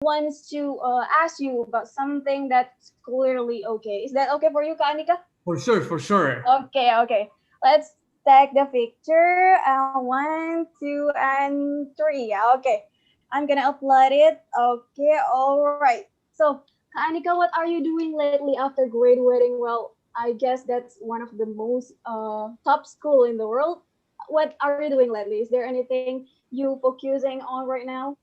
wants to ask you about something that's clearly okay. Is that okay for you, Kak Anika? For sure, for sure. Okay, okay. Let's take the picture. One, two, and three. Yeah, okay. I'm gonna upload it. Okay, all right. So, Kak Anika, what are you doing lately after graduating? Well, I guess that's one of the most top school in the world. What are you doing lately? Is there anything you focusing on right now?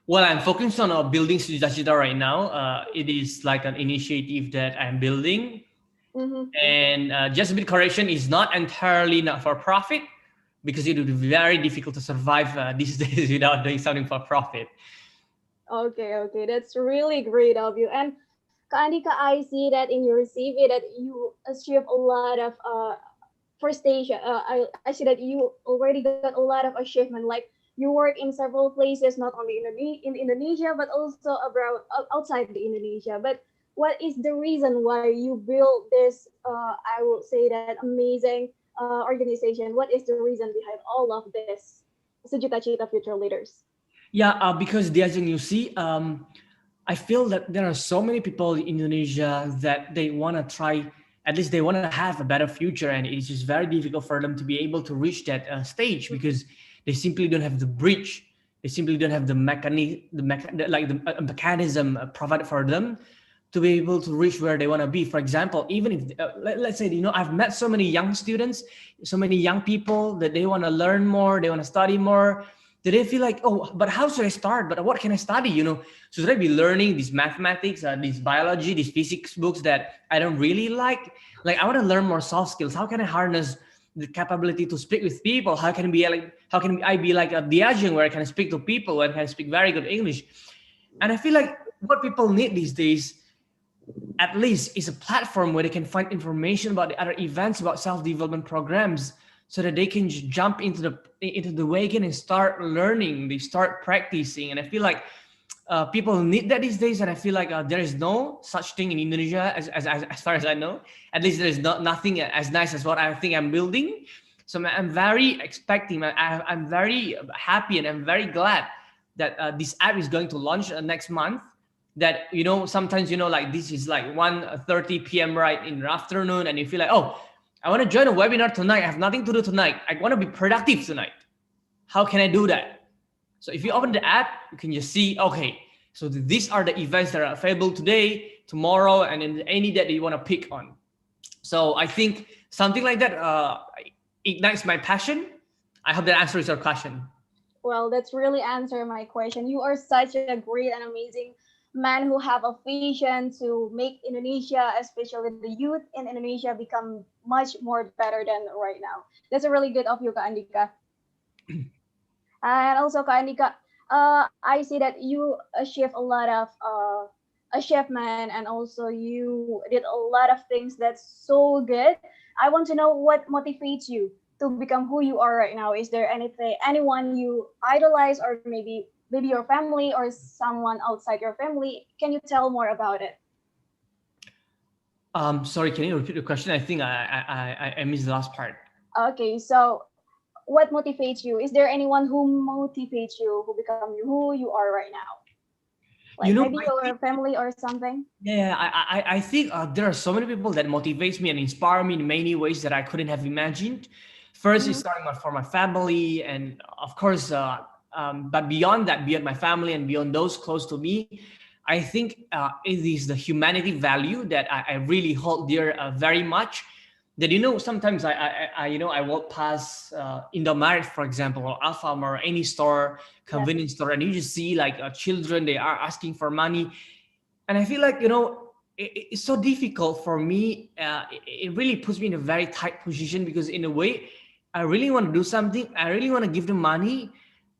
Well, I'm focused on building Sujita right now. It is like an initiative that I'm building. Mm-hmm. And just a bit correction, is not entirely not for profit because it would be very difficult to survive these days without doing something for profit. Okay, okay, that's really great of you. And Kak Andika, I see that in your CV that you achieve a lot of first stage. I see that you already got a lot of achievement. Like you work in several places, not only in Indonesia but also abroad outside the Indonesia. But what is the reason why you build this? I would say that amazing organization. What is the reason behind all of this? Sejuta Cita Future Leaders. Yeah, because Diajeng, you see, I feel that there are so many people in Indonesia that they want to try, at least they want to have a better future, and it's just very difficult for them to be able to reach that stage because they simply don't have the bridge, they simply don't have the mechanism provided for them to be able to reach where they want to be. For example, even if let's say, I've met so many young students, so many young people that they want to learn more, they want to study more, that they feel like, oh, but how should I start, but what can I study, should I be learning these mathematics, these biology, these physics books that I don't really like I want to learn more soft skills. How can I harness the capability to speak with people? How can I be like a Diageo where I can speak to people, where I can speak very good English? And I feel like what people need these days at least is a platform where they can find information about the other events, about self-development programs, so that they can jump into the wagon and start learning, they start practicing. And I feel like people need that these days. And I feel like there is no such thing in Indonesia, as far as I know. At least there is nothing as nice as what I think I'm building. So I'm very expecting, I'm very happy, and I'm very glad that this app is going to launch next month. That, sometimes, like, this is like 1:30 p.m. right in the afternoon, and you feel like, oh, I want to join a webinar tonight, I have nothing to do tonight, I want to be productive tonight. How can I do that? So if you open the app, you can just see, okay, so these are the events that are available today, tomorrow, and in any day that you want to pick on. So I think something like that ignites my passion. I hope that answers your question. Well, that's really answer my question. You are such a great and amazing man who have a vision to make Indonesia, especially the youth in Indonesia, become much more better than right now. That's a really good of you, Kak Andika. And also, Kak Andika, I see that you achieve a lot of achievement, and also you did a lot of things that's so good. I want to know what motivates you to become who you are right now. Is there anyone you idolize, or maybe your family or someone outside your family? Can you tell more about it? Sorry, can you repeat the question? I think I missed the last part. Okay, so what motivates you? Is there anyone who motivates you, who become you, who you are right now? Like maybe I your think, family or something? yeah, I think there are so many people that motivates me and inspire me in many ways that I couldn't have imagined. First is Mm-hmm. starting for my family, and of course, but beyond that, beyond my family and beyond those close to me, I think it is the humanity value that I really hold dear very much. That, sometimes I walk past Indomaret, for example, or Alfamart, or any store, Yes. convenience store, and you just see like children, they are asking for money. And I feel like, it's so difficult for me. It really puts me in a very tight position, because in a way, I really want to do something, I really want to give them money,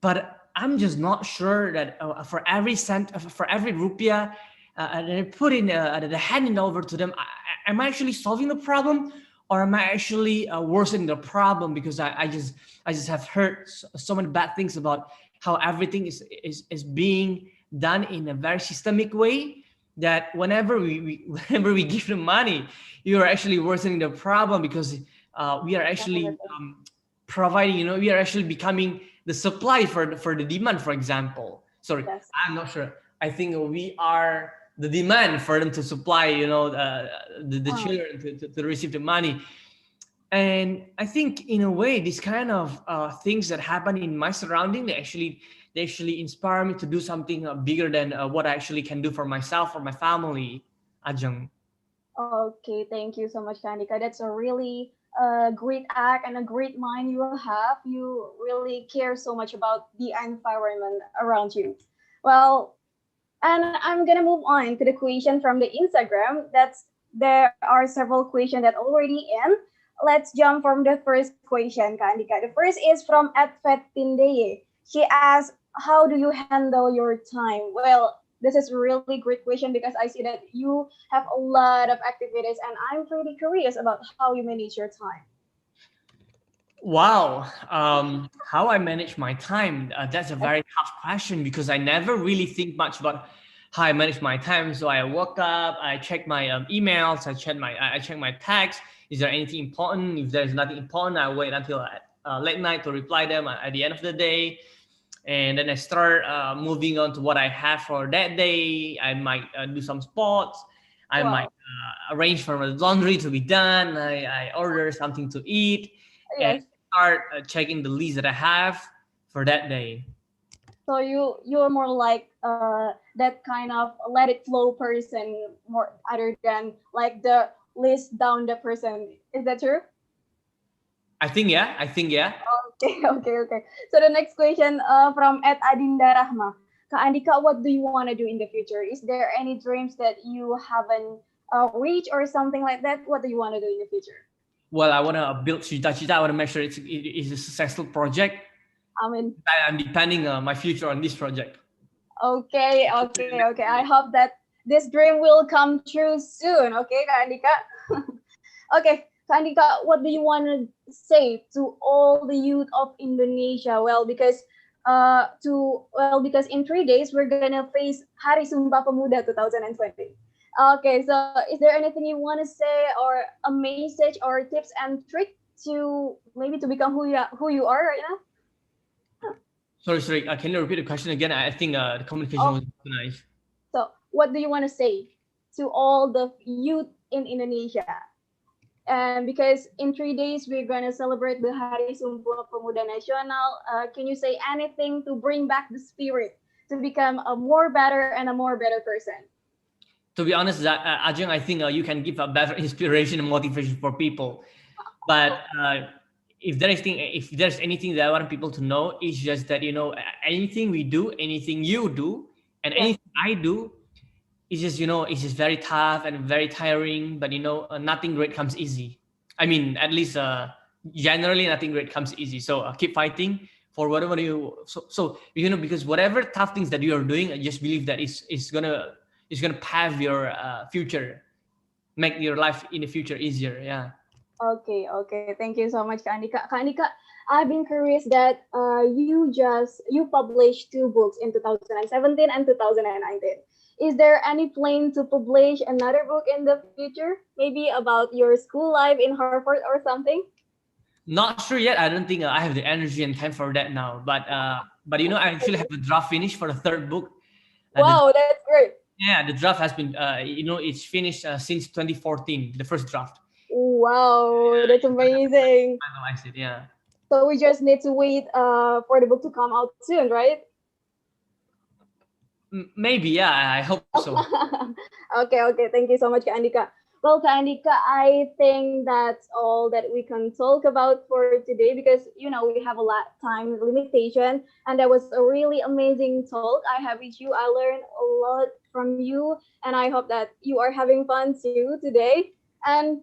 but I'm just not sure that for every cent, for every rupiah that I put in, the handing over to them, am I actually solving the problem, or am I actually worsening the problem? Because I just have heard so many bad things about how everything is being done in a very systemic way, that whenever whenever we give them money, you are actually worsening the problem, because we are actually Definitely. providing, we are actually becoming the supply for the demand, for example. Sorry, Yes. I'm not sure. I think we are the demand for them to supply, the Uh, children to receive the money. And I think in a way, these kind of things that happen in my surrounding, they actually inspire me to do something bigger than what I actually can do for myself or my family. Ajeng. okay, thank you so much, Kanika. That's a really great act and a great mind you have. You really care so much about the environment around you. Well, and I'm gonna move on to the question from the Instagram. There are several questions that already in. Let's jump from the first question, Kanika. The first is from @Fettindeye. She asks, "How do you handle your time?" Well, this is a really great question because I see that you have a lot of activities, and I'm pretty curious about how you manage your time. Wow, how I manage my time? That's a very tough question because I never really think much about how I manage my time. So I woke up, I check my emails, I check my text. Is there anything important? If there's nothing important, I wait until late night to reply them at the end of the day, and then I start moving on to what I have for that day. I might do some sports. I might Wow. arrange for the laundry to be done. I order something to eat and Yes. start checking the list that I have for that day. So you're more like that kind of let it flow person more other than like the list down the person. Is that true? I think yeah. I think yeah. Okay, okay, okay. So the next question from Adinda Rahma. Kak Andika, what do you want to do in the future? Is there any dreams that you haven't reached or something like that? What do you want to do in the future? Well, I want to build Cita-Cita. I want to make sure it is a successful project. I mean, I'm depending my future on this project. okay, okay, okay. I hope that this dream will come true soon. Okay, Kak Andika. Okay, Kandika, what do you want to say to all the youth of Indonesia? Because in 3 days we're gonna face Hari Sumpah Pemuda 2020. Okay, so is there anything you want to say or a message or tips and trick to maybe to become who you are right now? Sorry. Can you repeat the question again? I think the communication Oh, was too nice. so what do you want to say to all the youth in Indonesia? And because in 3 days we're gonna celebrate the Hari Sumpah Pemuda Nasional, can you say anything to bring back the spirit to become a more better and a more better person? To be honest, Ajeng, I think you can give a better inspiration and motivation for people. But if there's anything that I want people to know, it's just that anything we do, anything you do, and Yes. anything I do, it's just very tough and very tiring. But nothing great comes easy. I mean, at least generally, nothing great comes easy. So keep fighting for whatever you. So because whatever tough things that you are doing, I just believe that it's gonna pave your future, make your life in the future easier. Yeah. Okay, okay. Thank you so much, Kandika. Kandika, I've been curious that you published two books in 2017 and 2019. Is there any plan to publish another book in the future? Maybe about your school life in Harvard or something? Not sure yet. I don't think I have the energy and time for that now. But I actually have a draft finished for the third book. The Wow, that's great. Yeah, the draft has been it's finished since 2014. The first draft. Wow, that's amazing. Finalize it. Yeah. So we just need to wait for the book to come out soon, right? Maybe. Yeah. I hope so. Okay, okay. Thank you so much, Kak Andika. Well, Kak Andika, I think that's all that we can talk about for today because we have a lot time limitation, and that was a really amazing talk I have with you. I learned a lot from you, and I hope that you are having fun too today. And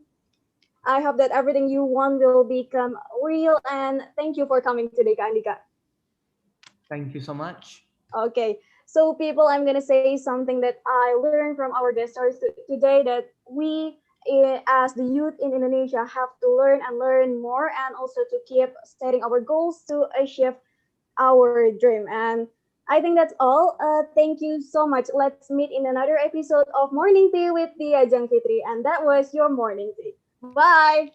I hope that everything you want will become real. And thank you for coming today, Kak Andika. Thank you so much. Okay, so people, I'm gonna say something that I learned from our guest stars today that we, as the youth in Indonesia, have to learn and learn more, and also to keep setting our goals to achieve our dream. And I think that's all. Thank you so much. Let's meet in another episode of Morning Tea with Dia Jang Fitri, and that was your morning tea. Bye.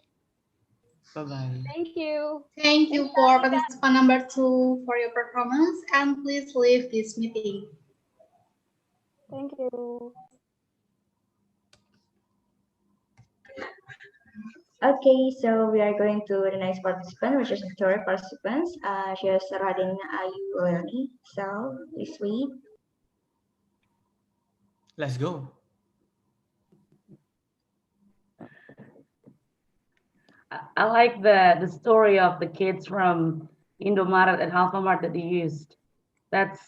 Bye-bye. Thank you. Thank Thank you you, for Andika. participant number 2 for your performance, and please leave this meeting. Thank you. Okay, so we are going to the next participant, which is the third participant. She is Radin Ayu Leoni. So please wait. Let's go. I like the story of the kids from Indomaret and Alfamart that you used. That's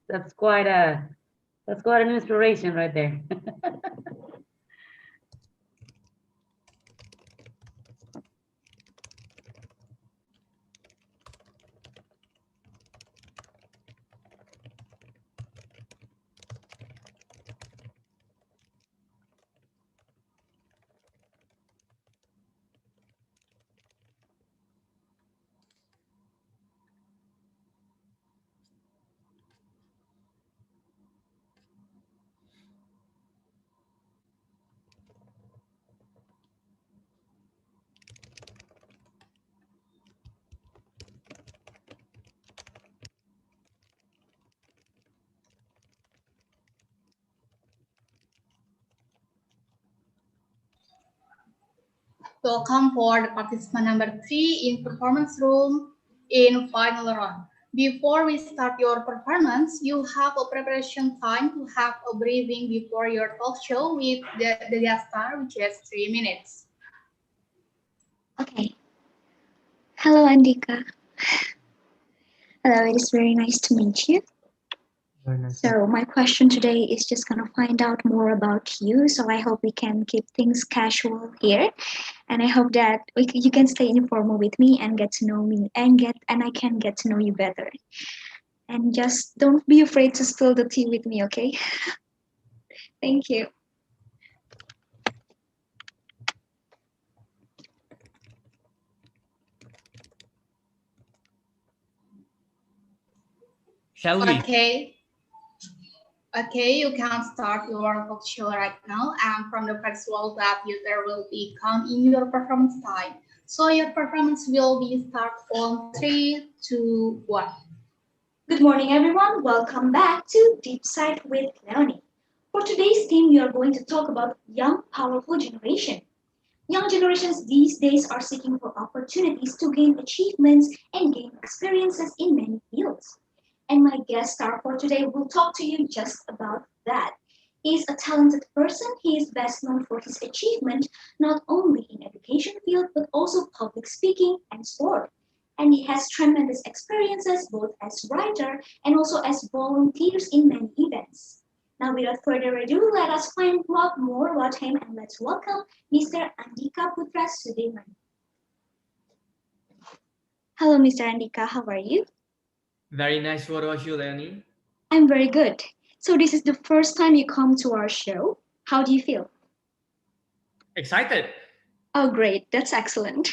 that's quite a that's quite an inspiration right there. Welcome for the participant number 3 in performance room in final round. Before we start your performance, you have a preparation time to have a briefing before your talk show with the guest star, which is 3 minutes. Okay. Hello, Andika. Hello, it is very nice to meet you. Very nice. So my question today is just gonna find out more about you. So I hope we can keep things casual here, and I hope that you can stay informal with me and get to know me and I can get to know you better. And just don't be afraid to spill the tea with me, okay? Thank you. Shall we? Okay, you can start your talk show right now. And from the first wall that there will be count in your performance time. So your performance will be start on 3, 2, 1. Good morning, everyone. Welcome back to Deep Side with Leonie. For today's theme, we are going to talk about young, powerful generation. Young generations these days are seeking for opportunities to gain achievements and gain experiences in many fields. And my guest star for today will talk to you just about that. He is a talented person. He is best known for his achievement not only in education field but also public speaking and sport. And he has tremendous experiences both as writer and also as volunteers in many events. Now, without further ado, let us find out more about him and let's welcome Mr. Andika Putra Sudirman. Hello, Mr. Andika. How are you? Very nice. What about you, Leonie? I'm very good. So this is the first time you come to our show. How do you feel? Excited. Oh, great. That's excellent.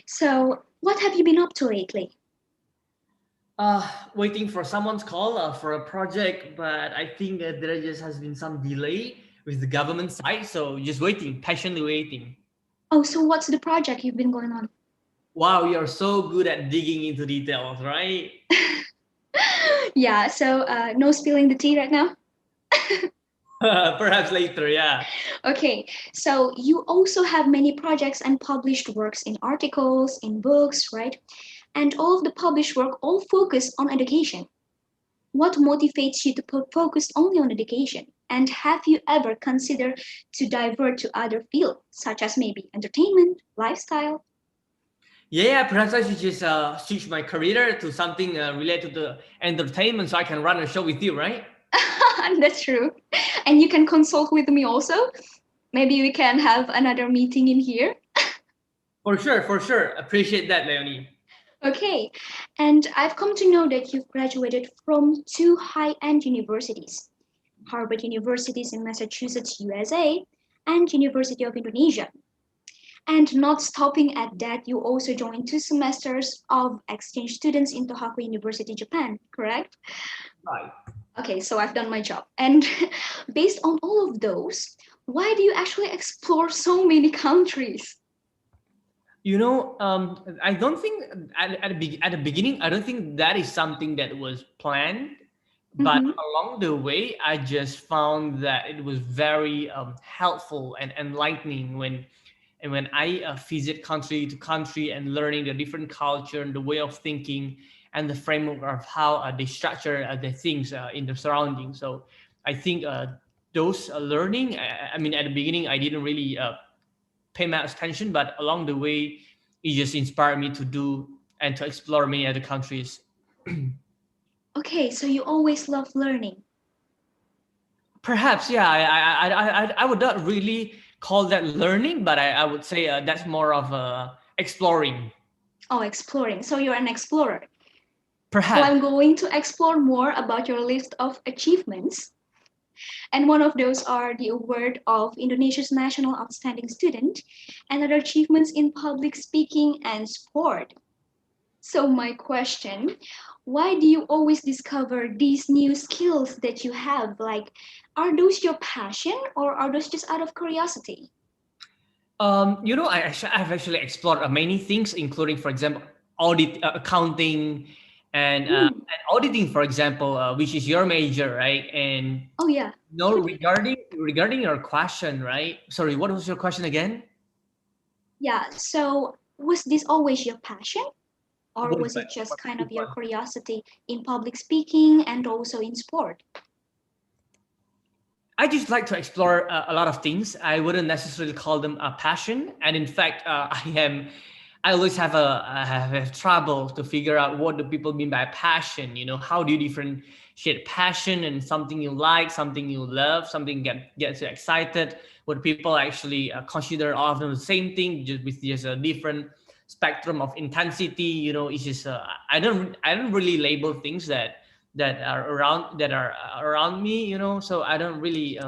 So, what have you been up to lately? Waiting for someone's call for a project, but I think that there just has been some delay with the government side, so just waiting, patiently waiting. Oh, so what's the project you've been going on? Wow, you're so good at digging into details, right? Yeah, so no spilling the tea right now? Perhaps later, yeah. Okay, so you also have many projects and published works in articles, in books, right? And all of the published work all focus on education. What motivates you to focus only on education? And have you ever considered to divert to other fields, such as maybe entertainment, lifestyle? Yeah, perhaps I should just switch my career to something related to entertainment so I can run a show with you, right? That's true. And you can consult with me also. Maybe we can have another meeting in here. For sure. Appreciate that, Leonie. Okay, and I've come to know that you've graduated from two high-end universities, Harvard University in Massachusetts, USA, and University of Indonesia. And not stopping at that, you also joined 2 semesters of exchange students in Tohoku University, Japan, correct? Right. Okay, so I've done my job. And based on all of those, why do you actually explore so many countries? I don't think at the beginning, I don't think that is something that was planned. But Mhm. along the way, I just found that it was very helpful and enlightening when I visit country to country and learning the different culture and the way of thinking and the framework of how they structure the things in the surroundings. So I think those learning, I mean, at the beginning, I didn't really pay much attention, but along the way, it just inspired me to do and to explore many other countries. Okay, so you always love learning. Perhaps, yeah. I would not really call that learning, but I would say that's more of exploring. Oh, exploring. So you're an explorer. So Perhaps. I'm going to explore more about your list of achievements. And one of those are the award of Indonesia's National Outstanding Student and other achievements in public speaking and sport. So my question, why do you always discover these new skills that you have? Like, are those your passion or are those just out of curiosity? I've actually explored many things, including, for example, accounting, Hmm. and auditing, for example, which is your major, right? And Oh yeah. regarding your question, right? Sorry, what was your question again? Yeah. So was this always your passion? Or What, was it just kind of your what- curiosity in public speaking and also in sport? I just like to explore a lot of things. I wouldn't necessarily call them a passion, and in fact, I always have trouble to figure out what do people mean by passion. How do you differentiate passion and something you like, something you love, something gets you excited? What people actually consider all of them the same thing, just with just a different spectrum of intensity. It's just I don't really label things that are around me. So I don't really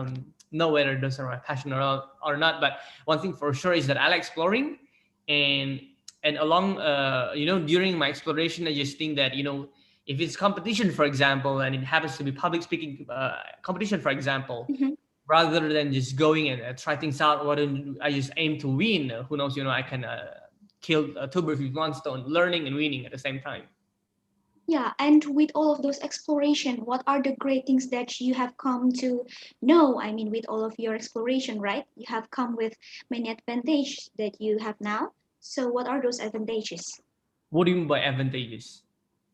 know whether those are my passion or not. But one thing for sure is that I like exploring, and along during my exploration, I just think that if it's competition, for example, and it happens to be public speaking competition, for example, Mhm. rather than just going and try things out, what I just aim to win. Who knows, I can kill two birds with one stone, learning and winning at the same time. Yeah, and with all of those exploration, what are the great things that you have come to know? I mean, with all of your exploration, right? You have come with many advantages that you have now. So what are those advantages? What do you mean by advantages?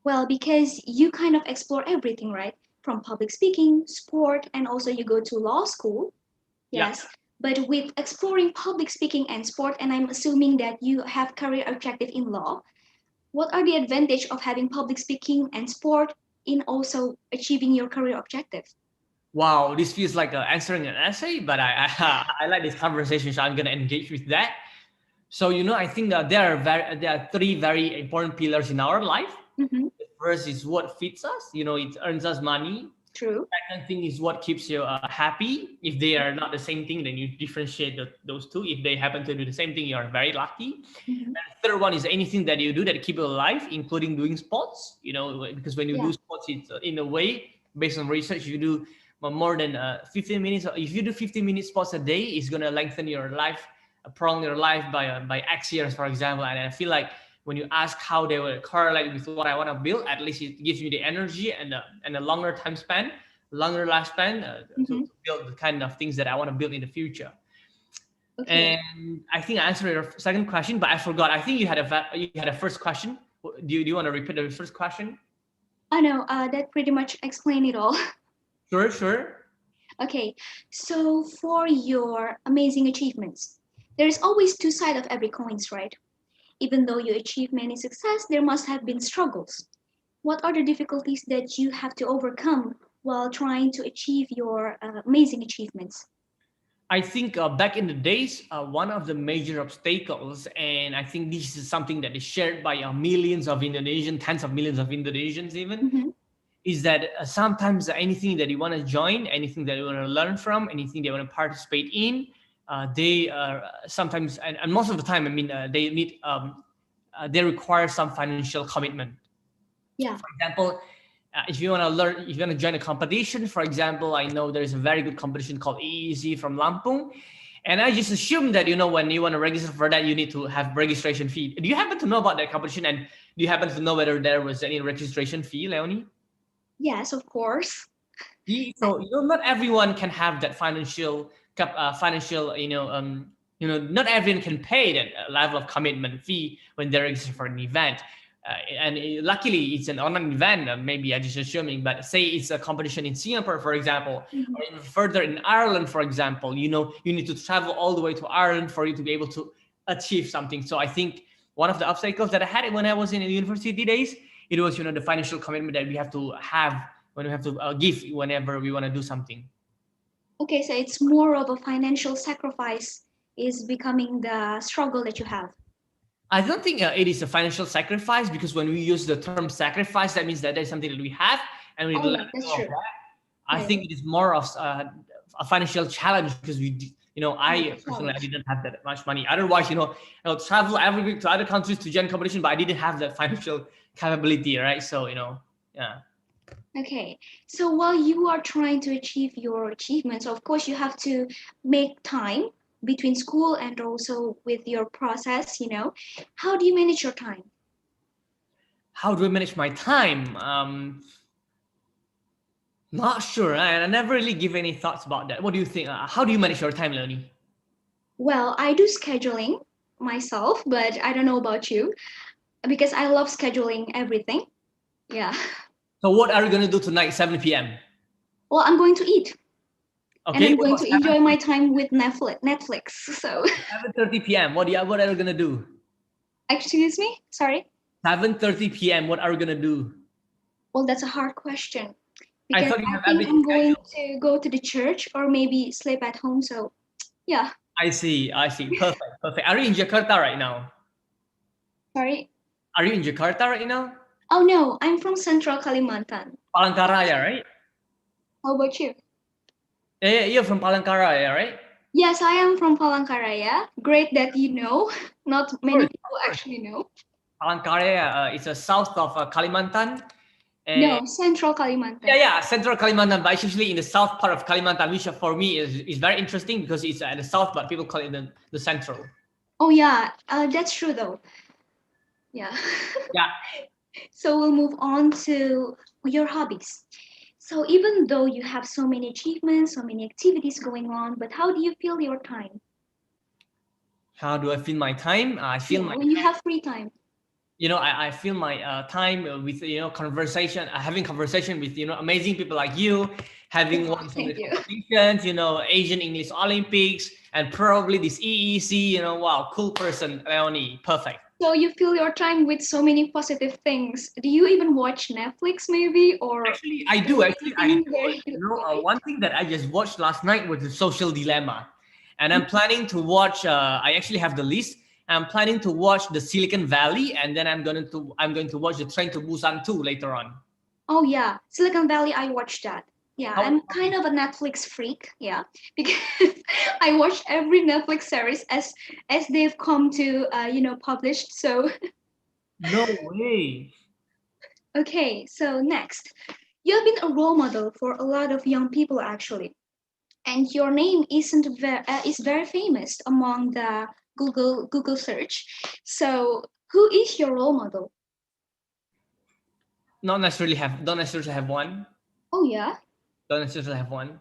Well, because you kind of explore everything, right? From public speaking, sport, and also you go to law school. Yeah. Yes. But with exploring public speaking and sport, and I'm assuming that you have career objective in law, what are the advantage of having public speaking and sport in also achieving your career objective? Wow, this feels like answering an essay, but I like this conversation, so I'm gonna engage with that. So I think that there are three very important pillars in our life. Mhm. The first is what feeds us. It earns us money. True. Second thing is what keeps you happy. If they are not the same thing, then you differentiate those two. If they happen to do the same thing, you are very lucky. Mhm. And the third one is anything that you do that keep you alive, including doing sports. Because when you Yeah. do sports, it's in a way based on research, you do more than 15 minutes. If you do 15 minutes sports a day, it's gonna lengthen your life, prolong your life by X years, for example. And I feel like when you ask how they will correlate with what I want to build, at least it gives me the energy and a longer time span, longer lifespan to Mhm. build the kind of things that I want to build in the future. Okay. And I think I answered your second question, but I forgot. I think you had a first question. Do you want to repeat the first question? I know that pretty much explain it all. Sure, sure. Okay, so for your amazing achievements, there's always two sides of every coins, right? Even though you achieve many success, there must have been struggles. What are the difficulties that you have to overcome while trying to achieve your amazing achievements? I think back in the days, one of the major obstacles, and I think this is something that is shared by millions of Indonesians, tens of millions of Indonesians even, Mhm. is that sometimes anything that you want to join, anything that you want to learn from, anything they want to participate in, they sometimes, and most of the time, I mean, they require some financial commitment. Yeah. For example, if you want to join a competition, for example, I know there's a very good competition called EEZ from Lampung, And I just assume that, when you want to register for that, you need to have registration fee. Do you happen to know about that competition? And do you happen to know whether there was any registration fee, Leonie? Yes, of course. So, not everyone can have that financial, not everyone can pay that level of commitment fee when they register for an event. Luckily, it's an online event. Maybe I'm just assuming, but say it's a competition in Singapore, for example, or even further in Ireland, for example. You need to travel all the way to Ireland for you to be able to achieve something. So I think one of the obstacles that I had when I was in the university days, it was the financial commitment that we have to have when we have to give whenever we want to do something. Okay, so it's more of a financial sacrifice is becoming the struggle that you have. I don't think it is a financial sacrifice, because when we use the term sacrifice, that means that there's something that we have and we let that's go of true. that. I think it is more of a financial challenge, because I personally I didn't have that much money. Otherwise, I would travel every week to other countries to join competition, but I didn't have that financial capability, right? So yeah. Okay, so while you are trying to achieve your achievements, of course, you have to make time between school and also with your process, How do you manage your time? How do I manage my time? Not sure. I never really give any thoughts about that. What do you think? How do you manage your time, Leonie? Well, I do scheduling myself, but I don't know about you because I love scheduling everything. Yeah. So what are you going to do tonight, 7 p.m.? Well, I'm going to eat. Okay. And I'm going to enjoy my time with Netflix. So 7:30 p.m. What are you going to do? Excuse me? Sorry? 7:30 p.m. What are you going to do? Well, that's a hard question. I Because thought you have think everything I'm going scheduled. to go to the church or maybe sleep at home. So, yeah. I see. Perfect. Are you in Jakarta right now? Sorry? Are you in Jakarta right now? Oh, no. I'm from Central Kalimantan. Palangkaraya, right? How about you? Yeah, you're from Palangkaraya, right? Yes, I am from Palangkaraya. Great that you know. Not many people actually know. Palangkaraya is south of Kalimantan. No, Central Kalimantan. Yeah, Central Kalimantan, but it's usually in the south part of Kalimantan, which for me is very interesting because it's at the south, but people call it the central. Oh, yeah. That's true, though. Yeah. Yeah. So we'll move on to your hobbies. So even though you have so many achievements, so many activities going on, but how do you feel your time? How do I feel my time? I feel my when you have free time. I feel my time with conversation, having conversation with amazing people like you, having won some competitions, Asian English Olympics, and probably this EEC. Wow, cool person, Leonie, perfect. So you fill your time with so many positive things. Do you even watch Netflix maybe, or actually I do. One thing that I just watched last night was The Social Dilemma, and I'm planning to watch. I actually have the list. I'm planning to watch the Silicon Valley, and then I'm going to watch the Train to Busan 2 later on. Oh yeah, Silicon Valley. I watched that. Yeah, I'm kind of a Netflix freak. Yeah, because I watch every Netflix series as they've come to published. So no way. Okay, so next, you have been a role model for a lot of young people actually, and your name is very famous among the Google search. So who is your role model? Don't necessarily have one. Oh yeah. Don't necessarily have one.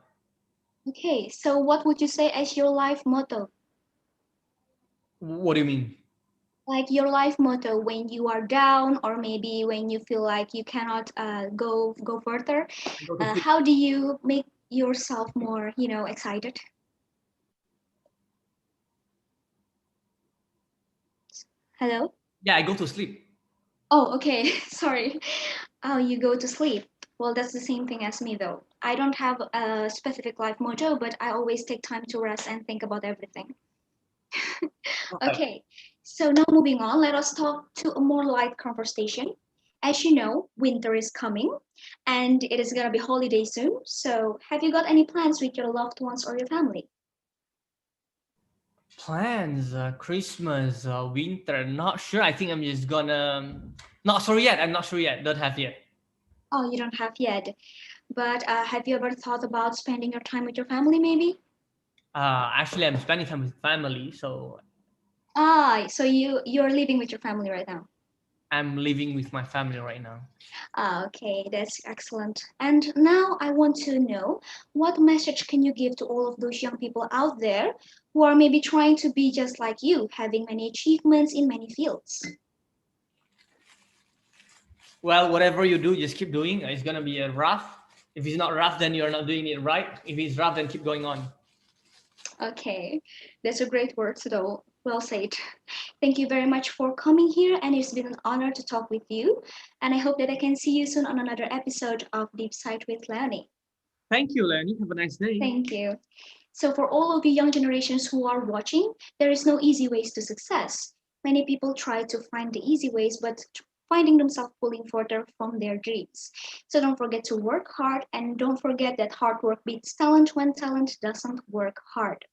Okay, so what would you say as your life motto? What do you mean? Like your life motto when you are down, or maybe when you feel like you cannot go further. How do you make yourself more, excited? Hello? Yeah, I go to sleep. Oh, okay. Sorry. Oh, you go to sleep. Well, that's the same thing as me, though. I don't have a specific life motto, but I always take time to rest and think about everything. Okay, so now moving on, let us talk to a more light conversation. As you know, winter is coming and it is going to be holiday soon. So, have you got any plans with your loved ones or your family? Plans, Christmas, winter, not sure. I think I'm just gonna, not sure yet. I'm not sure yet. Don't have yet. Oh, you don't have yet. But have you ever thought about spending your time with your family, maybe? Actually, I'm spending time with family, so So you're living with your family right now. I'm living with my family right now. Okay, that's excellent. And now I want to know what message can you give to all of those young people out there who are maybe trying to be just like you, having many achievements in many fields? Well, whatever you do, just keep doing. It's gonna be a rough. If it's not rough, then you're not doing it right. If it's rough, then keep going on. Okay, that's a great word, though. Well said. Thank you very much for coming here, and it's been an honor to talk with you. And I hope that I can see you soon on another episode of Deep Side with Leonie. Thank you, Lenny. Have a nice day. Thank you. So, for all of the young generations who are watching, there is no easy ways to success. Many people try to find the easy ways, but finding themselves pulling further from their dreams. So, don't forget to work hard, and don't forget that hard work beats talent when talent doesn't work hard.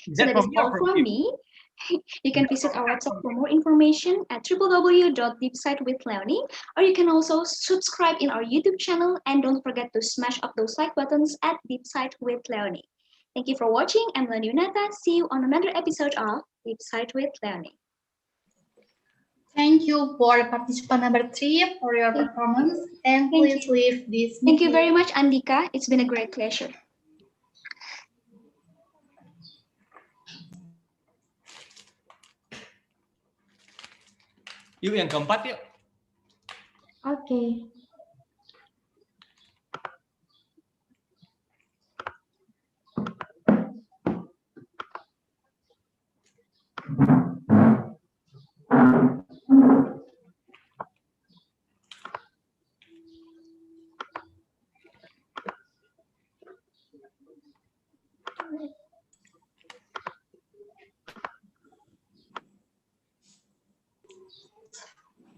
Is So, that that is from all from from you? me. You can visit our website for more information at www.deepsidewithleonie, or you can also subscribe in our YouTube channel, and don't forget to smash up those like buttons at Deepside with Leonie. Thank you for watching. I'm Leonie Unata. See you on another episode of Deepside with Leonie. Thank you for participant number 3 for your performance, and Thank please leave this Thank you meeting. very much, Andika. It's been a great pleasure. Yuk yang keempat yuk. Okay.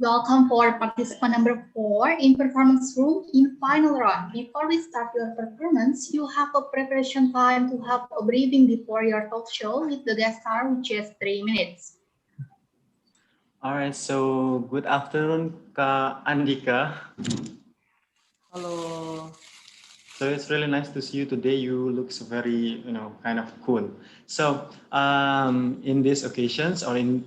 Welcome for participant number 4 in performance room in final round. Before we start your performance, you have a preparation time to have a briefing before your talk show with the guest star, which is 3 minutes. All right, so good afternoon, Kak Andika. Hello. So it's really nice to see you today. You look very, kind of cool. So in these occasions or in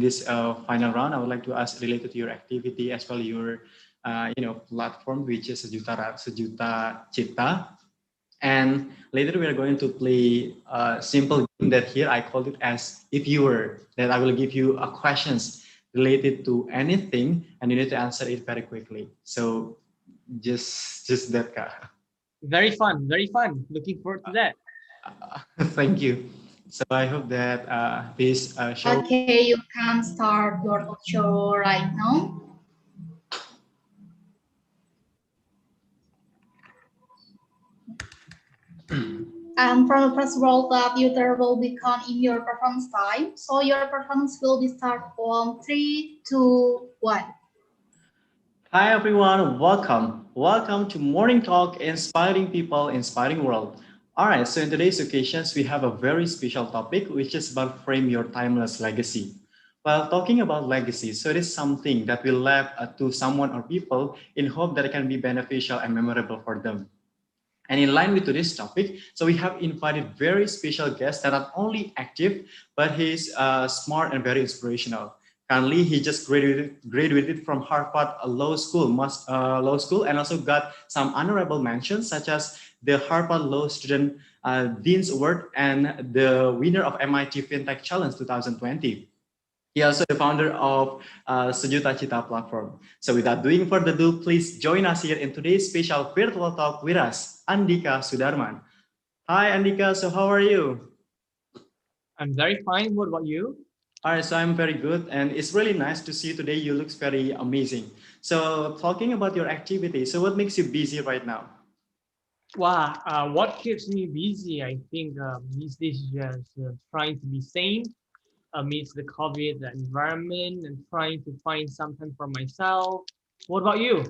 this final round, I would like to ask related to your activity as well your platform, which is Sejuta Cipta. And later we are going to play a simple game that here I called it as if you were, that I will give you a questions related to anything and you need to answer it very quickly. So just that, Kak. Very fun. Very fun. Looking forward to that. Thank you. So I hope that this show. Okay, you can start your talk show right now. And from the first roll that user will be count in your performance time. So your performance will be start on 3, 2, 1. Hi everyone, welcome. Welcome to Morning Talk, inspiring people, inspiring world. All right, so in today's occasions, we have a very special topic, which is about frame your timeless legacy. While talking about legacy, so it is something that will leave to someone or people in hope that it can be beneficial and memorable for them. And in line with today's topic, so we have invited very special guest that not only active, but he's smart and very inspirational. Currently, he just graduated from Harvard Law School, and also got some honorable mentions such as the Harvard Law Student Dean's Award and the winner of MIT FinTech Challenge 2020. He also the founder of Sejuta Cita platform. So without doing further ado, please join us here in today's special virtual talk with us, Andika Sudarman. Hi, Andika. So how are you? I'm very fine. What about you? All right, so I'm very good, and it's really nice to see you today. You look very amazing. So talking about your activity, so what makes you busy right now? Wow, what keeps me busy? I think these days just trying to be sane amidst the COVID environment and trying to find something for myself. What about you?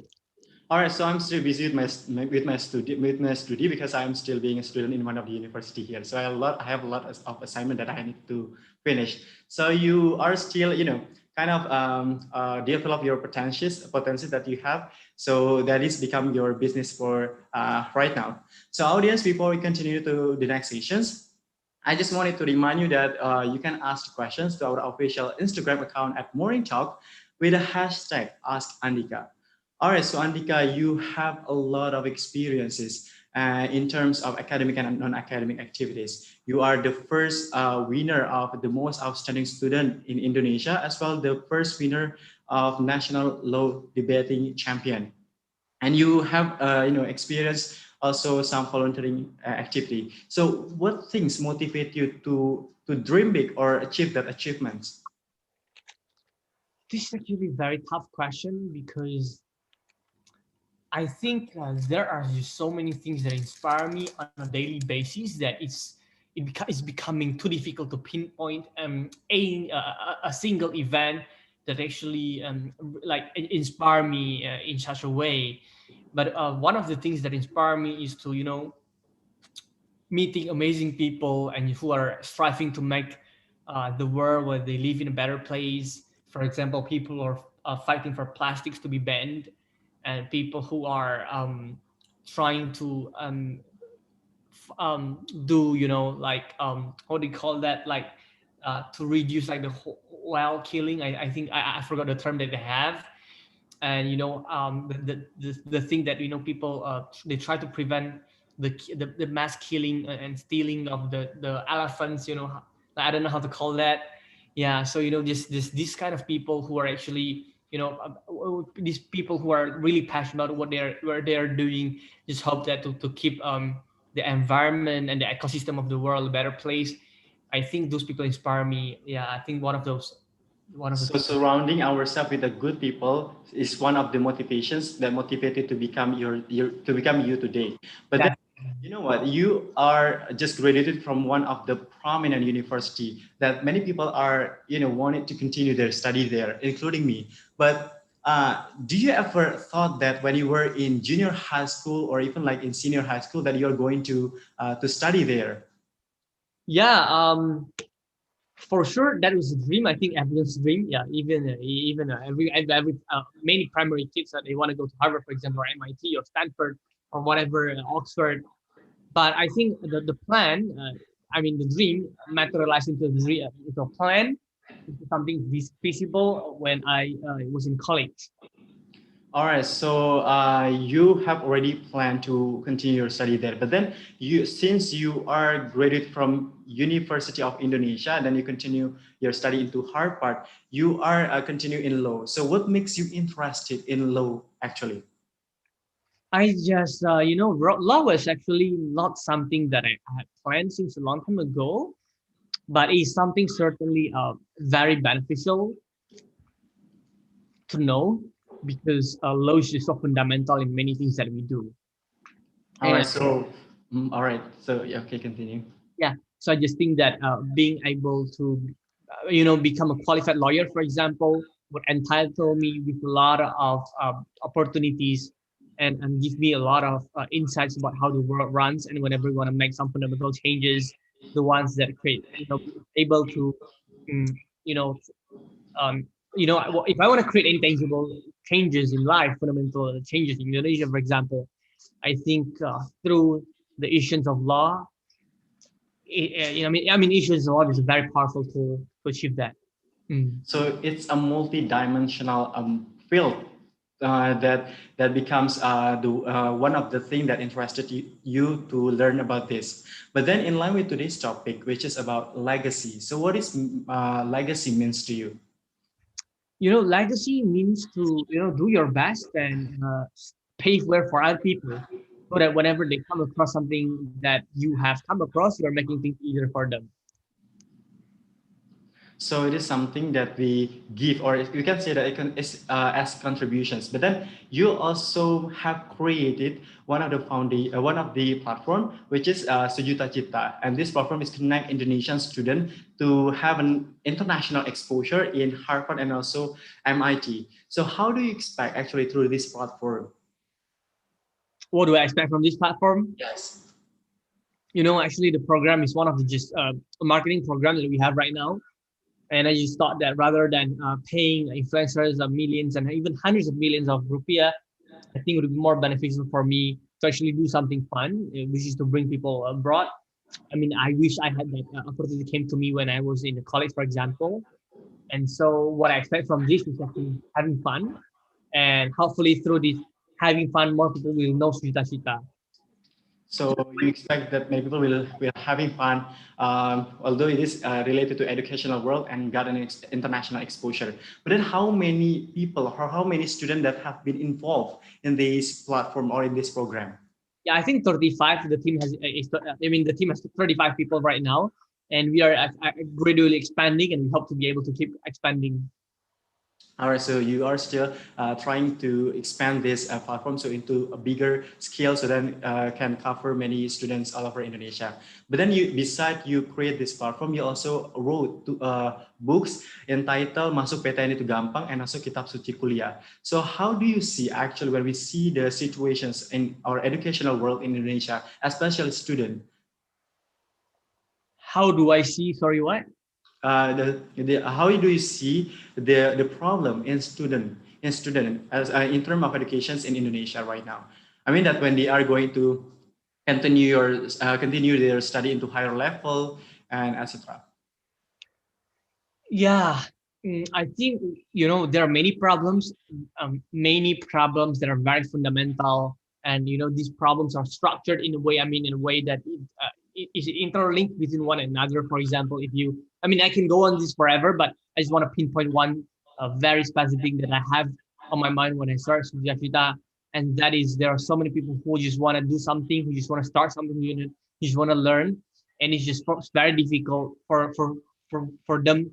All right, so I'm still busy with my study because I'm still being a student in one of the university here. So I have a lot of assignment that I need to finish. So you are still kind of develop your potentials that you have. So that is become your business for right now. So audience, before we continue to the next sessions, I just wanted to remind you that you can ask questions to our official Instagram account at Morning Talk with a hashtag Ask Andika. All right, so Andika, you have a lot of experiences in terms of academic and non-academic activities. You are the first winner of the most outstanding student in Indonesia, as well the first winner of National Law Debating Champion. And you have experience also some volunteering activity. So what things motivate you to dream big or achieve that achievements? This is actually a very tough question because I think there are just so many things that inspire me on a daily basis that it's becoming too difficult to pinpoint a single event that actually like inspire me in such a way. But one of the things that inspire me is to meeting amazing people and who are striving to make the world where they live in a better place. For example, people are fighting for plastics to be banned, and people who are trying to do like what do you call that, like to reduce like the whale killing. I think I forgot the term that they have. And the thing that people they try to prevent the mass killing and stealing of the elephants. I don't know how to call that. Yeah, so just this kind of people who are actually these people who are really passionate about what they're doing, just hope that to keep the environment and the ecosystem of the world a better place. I think those people inspire me. Yeah, I think one of the So things. surrounding ourselves with the good people is one of the motivations that motivated to become to become you today. But then, That you know what? You are just graduated from one of the prominent university that many people are wanted to continue their study there, including me. But do you ever thought that when you were in junior high school or even like in senior high school that you're going to study there? Yeah, for sure, that was a dream. I think everyone's dream. Yeah, even every many primary kids that they want to go to Harvard, for example, or MIT or Stanford or whatever, Oxford. But I think the plan, I mean, the dream materialized into a plan, into something feasible when I was in college. All right, so you have already planned to continue your study there, but then since you are graduated from University of Indonesia, and then you continue your study into Harvard, you are continue in law. So what makes you interested in law actually? I just, law was actually not something that I had planned since a long time ago, but it's something certainly very beneficial to know because law is just so fundamental in many things that we do. All right, And so all right, so yeah, okay, continue. yeah, so I just think that being able to, become a qualified lawyer, for example, would entitle me with a lot of opportunities and give me a lot of insights about how the world runs. And whenever we want to make some fundamental changes, the ones that create, able to, mm, you know, um, if I want to create any tangible changes in life, fundamental changes in Indonesia, for example, I think through the issues of law, issues of law is a very powerful tool to achieve that. Mm. So it's a multi-dimensional field that becomes the one of the things that interested you to learn about this. But then, in line with today's topic, which is about legacy. So, what is legacy means to you? Legacy means to do your best and pave way for other people, so that whenever they come across something that you have come across, you're making things easier for them. So it is something that we give, or you can say that is as contributions. But then you also have created one of the platform, which is Sejuta Cipta, and this platform is connect Indonesian students to have an international exposure in Harvard and also MIT. So how do you expect actually through this platform? What do I expect from this platform? Yes. Actually, the program is one of the just a marketing program that we have right now. And I just thought that rather than paying influencers of millions and even hundreds of millions of rupiah, I think it would be more beneficial for me to actually do something fun, which is to bring people abroad. I mean, I wish I had that opportunity came to me when I was in the college, for example. And so what I expect from this is actually having fun. And hopefully through this having fun, more people will know Sujita Shita. So you expect that many people will having fun, although it is related to educational world and got an international exposure. But then, how many people or how many students that have been involved in this platform or in this program? Yeah, I think 35. The team has, I mean, the team has 35 people right now, and we are gradually expanding, and we hope to be able to keep expanding. All right, so you are still trying to expand this platform so into a bigger scale, so then can cover many students all over Indonesia. But then you, beside you create this platform, you also wrote books entitled Masuk PTN itu Gampang and also Kitab Suci Kuliah. So how do you see actually when we see the situations in our educational world in Indonesia, especially student? How do I see? Sorry, what? How do you see the problem in student as in terms of educations in Indonesia right now? I mean that when they are going to continue their study into higher level and etc. Yeah, I think there are many problems that are very fundamental, and these problems are structured in a way. I mean, in a way that it is interlinked between one another. For example, I mean, I can go on this forever, but I just want to pinpoint one very specific thing that I have on my mind when I start Sujata, and that is there are so many people who just want to do something, who just want to start something, who just want to learn, and it's just very difficult for them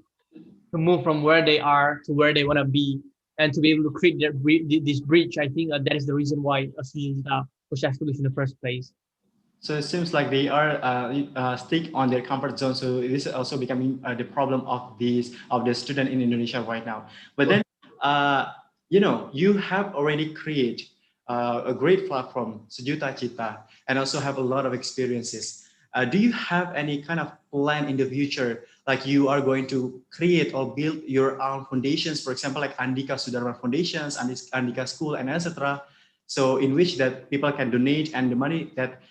to move from where they are to where they want to be, and to be able to create this bridge. I think that is the reason why Sujata was established in the first place. So it seems like they are stick on their comfort zone. So this is also becoming the problem of the student in Indonesia right now. But then, you have already created a great platform, Sejuta Cita, and also have a lot of experiences. Do you have any kind of plan in the future, like you are going to create or build your own foundations, for example, like Andika Sudarman Foundations, Andika School, and etc. So in which that people can donate and the money that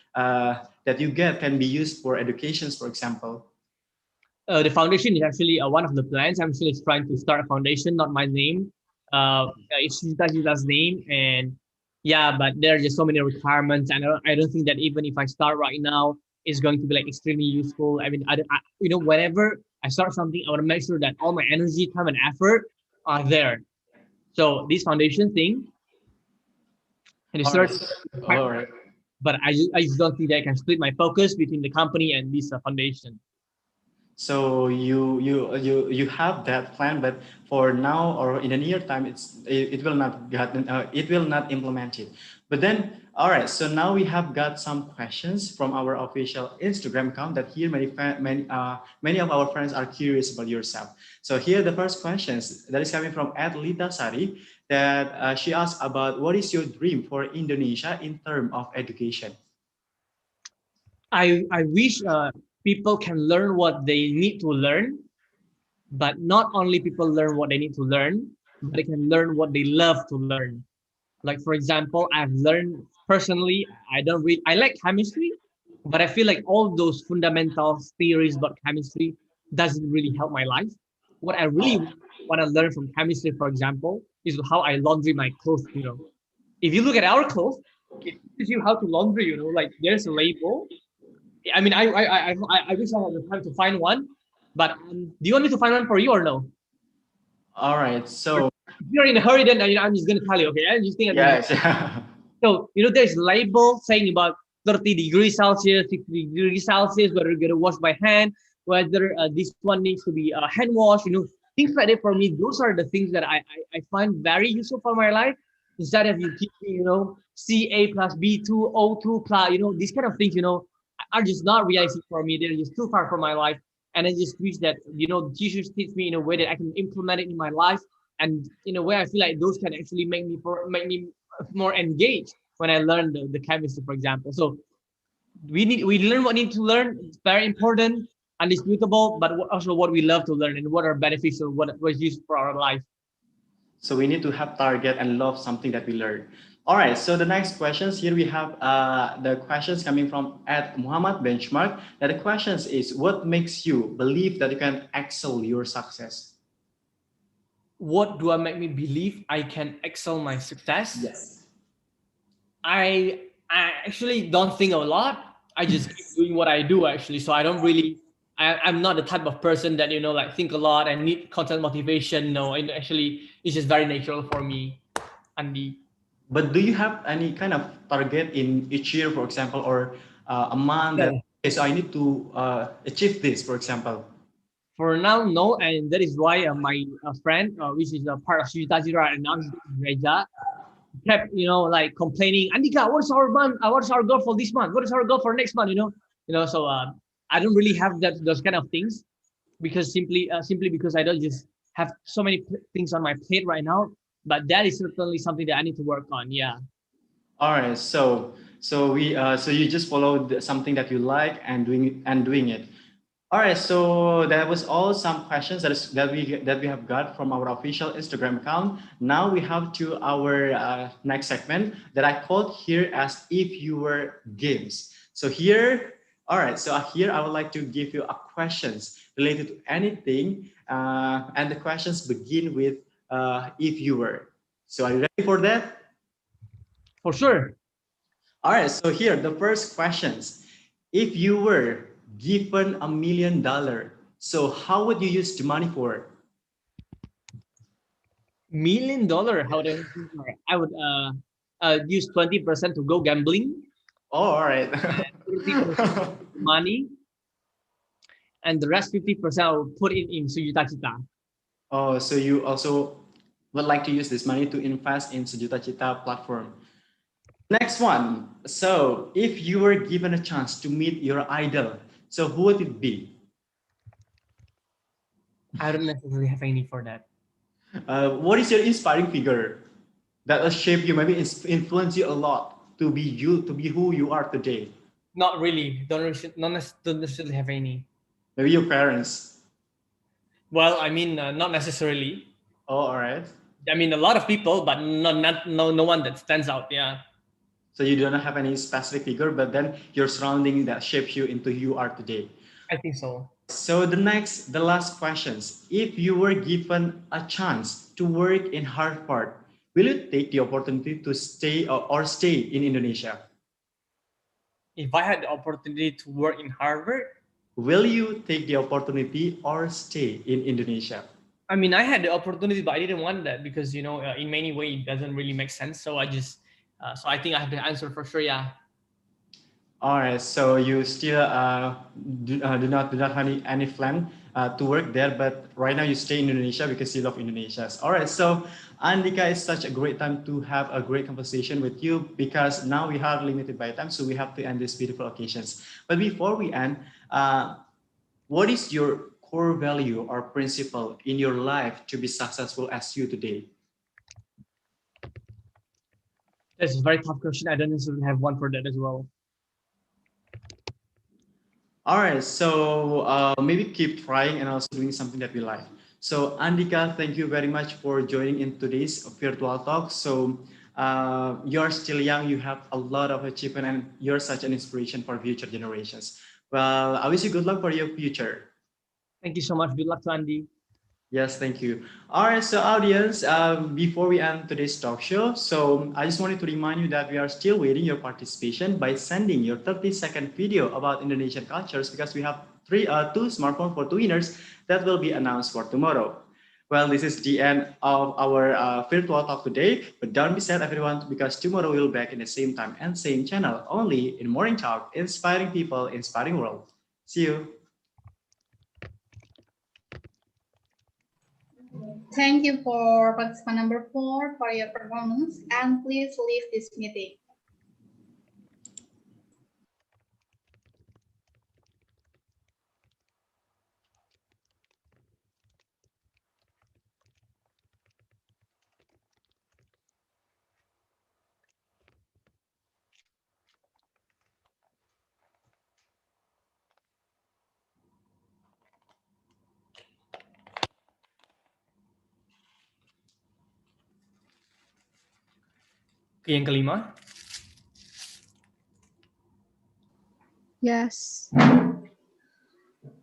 you get can be used for educations, for example. The foundation is actually one of the plans. I'm actually trying to start a foundation, not my name. It's Shita's name, and yeah, but there are just so many requirements, and I don't think that even if I start right now, it's going to be like extremely useful. I mean, whenever I start something, I want to make sure that all my energy, time, and effort are there. So this foundation thing, and All research, right. All right. but I just don't think that I can split my focus between the company and this foundation. So you have that plan, but for now or in a near time, it will not it will not implement it. But then, all right. So now we have got some questions from our official Instagram account that here many of our friends are curious about yourself. So here the first questions that is coming from Lita Sari, that she asked about what is your dream for Indonesia in terms of education. I wish people can learn what they need to learn, but not only people learn what they need to learn, but they can learn what they love to learn. Like for example, I've learned personally, I like chemistry, but I feel like all those fundamental theories about chemistry doesn't really help my life. What I really want to learn from chemistry, for example, is how I laundry my clothes. If you look at our clothes, it teaches you how to laundry. Like there's a label. I mean, I wish I had the time to find one, but do you want me to find one for you or no? All right. So If you're in a hurry, then I'm just gonna tell you. Okay, I just think. yes. So there's label saying about 30 degrees Celsius, 60 degrees Celsius, whether you're gonna wash by hand, whether this one needs to be hand wash. Things like that. For me, those are the things that I find very useful for my life. Instead of you keep me, CA plus B2, O2 plus, these kind of things, are just not realistic for me. They're just too far from my life. And I just wish that, teachers teach me in a way that I can implement it in my life. And in a way, I feel like those can actually make me more engaged when I learn the chemistry, for example. So we learn what we need to learn. It's very important. undisputable, but also what we love to learn and what are beneficial, what was used for our life. So we need to have target and love something that we learn. All right, so the next questions here we have the questions coming from at Muhammad Benchmark. Now the questions is what makes you believe that you can excel your success? What do I make me believe I can excel my success? Yes. I actually don't think a lot. I just keep doing what I do actually. So I don't really I'm not the type of person that like think a lot and need constant motivation. No, and actually it's just very natural for me, Andy. But do you have any kind of target in each year, for example, or a month that Yeah. okay, so I need to achieve this, for example? For now, no, and that is why my friend, which is a part of Sujita Jira, and now he's in Reja, kept like complaining, Andika, what's our goal for this month? What is our goal for next month? So I don't really have those kind of things because simply because I don't just have so many things on my plate right now. But that is certainly something that I need to work on. Yeah. All right, so you just followed something that you like and doing it. All right, so that was all some questions that we have got from our official Instagram account. Now we have to our next segment that I called here as if you were games. So here, all right, so here I would like to give you a questions related to anything, and the questions begin with if you were. So are you ready for that? For sure. All right, so here the first questions. If you were given $1 million, so how would you use the money for? $1 million. How do I would use 20% to go gambling, Oh, all right. 30% money, and the rest 50% I will put it in Sujita Cita. Oh, so you also would like to use this money to invest in Sejuta Cita platform. Next one. So if you were given a chance to meet your idol, so who would it be? I don't necessarily have any for that. What is your inspiring figure that has shaped you, maybe influence you a lot to be you, to be who you are today? Not really. Don't necessarily have any. Maybe your parents. Well, I mean, not necessarily. Oh, all right. I mean, a lot of people, but no one that stands out. Yeah, So you do not have any specific figure, but then your surrounding that shapes you into who you are today. I think so. So the last questions. If you were given a chance to work in Harvard, will you take the opportunity to stay or stay in Indonesia? If I had the opportunity to work in Harvard, Will you take the opportunity or stay in Indonesia? I mean, I had the opportunity, but I didn't want that because in many ways it doesn't really make sense. So so I think I have the answer for sure. Yeah. All right, so you still do not have any plan to work there, but right now you stay in Indonesia because you love Indonesia. All right, so Andika, it's such a great time to have a great conversation with you because now we are limited by time, so we have to end these beautiful occasions. But before we end, what is your core value or principle in your life to be successful as you today? That's a very tough question. I don't necessarily have one for that as well. All right, so maybe keep trying and also doing something that we like. So Andika, thank you very much for joining in today's virtual talk. So you're still young, you have a lot of achievement, and you're such an inspiration for future generations. Well, I wish you good luck for your future. Thank you so much. Good luck to Andy. Yes, thank you. All right, so audience, before we end today's talk show, so I just wanted to remind you that we are still waiting your participation by sending your 30-second video about Indonesian cultures because we have two smartphones for two winners that will be announced for tomorrow. Well, this is the end of our virtual talk today, but don't be sad everyone because tomorrow we'll be back in the same time and same channel, only in Morning Talk, inspiring people, inspiring world. See you. Thank you for participant number 4 for your performance, and please leave this meeting. Yang kelima. Yes.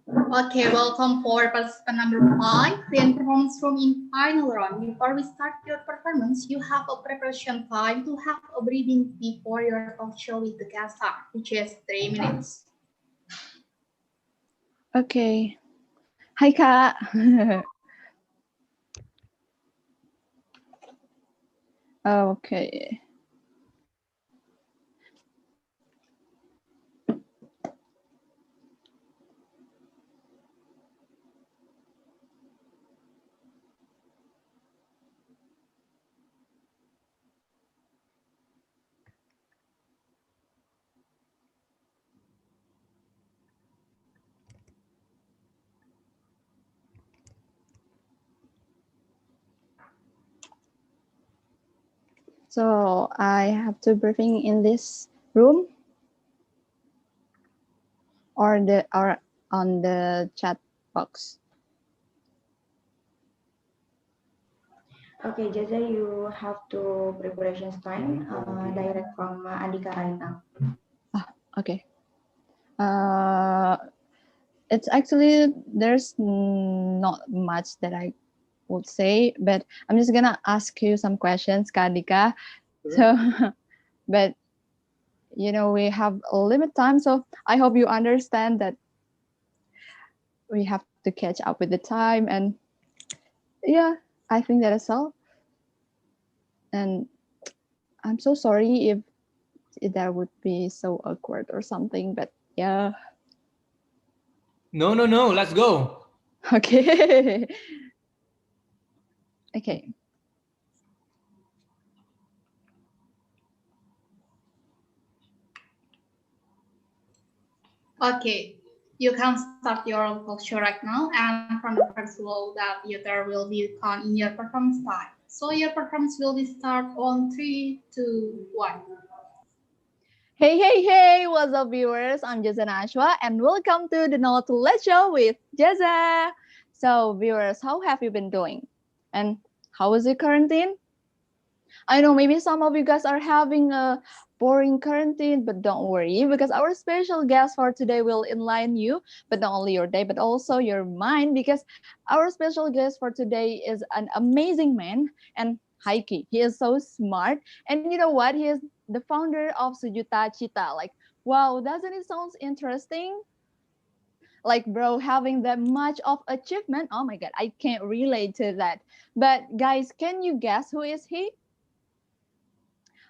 Okay, welcome for participant number 5, then performance room in final round. Before we start your performance, you have a preparation time to have a breathing before your talk show with the guest star, which is 3 minutes. Okay. Hai Kak. Okay. So I have to briefing in this room or on the chat box. Okay, Jaja, you have to preparations time direct from Andika right now. Okay. It's actually there's not much that I would say, but I'm just gonna ask you some questions, Kak Andika. So, but you know we have a limit time, so I hope you understand that we have to catch up with the time, and yeah, I think that is all. And I'm so sorry if that would be so awkward or something, but yeah. No, let's go. Okay. Okay. Okay, you can start your talk show right now, and from the first flow that there will be count in your performance time. So your performance will be start on 3, 2, 1. Hey, what's up, viewers? I'm Jaza Ashwa, and welcome to the Not to Let Show with Jaza. So, viewers, how have you been doing? And how was your quarantine? I know maybe some of you guys are having a boring quarantine, but don't worry because our special guest for today will enlighten you, but not only your day, but also your mind, because our special guest for today is an amazing man and Heike. He is so smart. And you know what? He is the founder of Sujuta Cita. Like, wow, doesn't it sound interesting? Like, bro, having that much of achievement. Oh my God, I can't relate to that. But guys, can you guess who is he?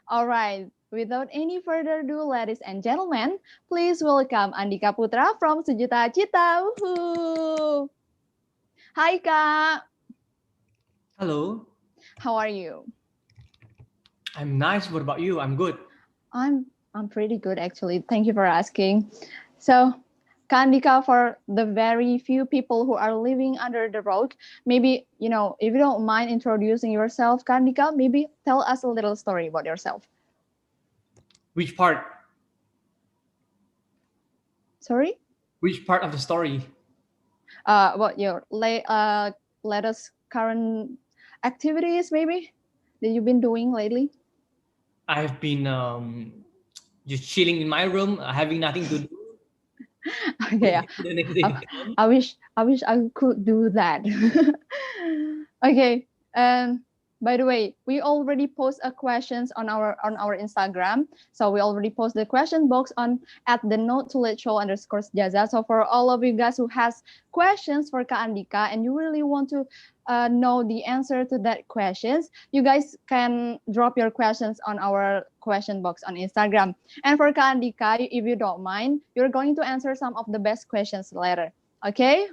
All right, without any further ado, ladies and gentlemen, please welcome Andika Putra from Sejuta Cita. Woohoo! Hi, Kak. Hello. How are you? I'm nice. What about you? I'm good. I'm pretty good, actually. Thank you for asking. So, Kak Andika, for the very few people who are living under the road, maybe, you know, if you don't mind introducing yourself, Kak Andika, maybe tell us a little story about yourself. Which part? Sorry? Which part of the story? What your latest current activities maybe that you've been doing lately? I've been just chilling in my room, having nothing to do. Okay, yeah. I wish I could do that. Okay, and by the way, we already post a questions on our Instagram. So we already post the question box on at the Not to Let Show _Jaza. So for all of you guys who has questions for Kak Andika and you really want to know the answer to that questions, you guys can drop your questions on our question box on Instagram. And for Kak Andika, if you don't mind, you're going to answer some of the best questions later. Okay?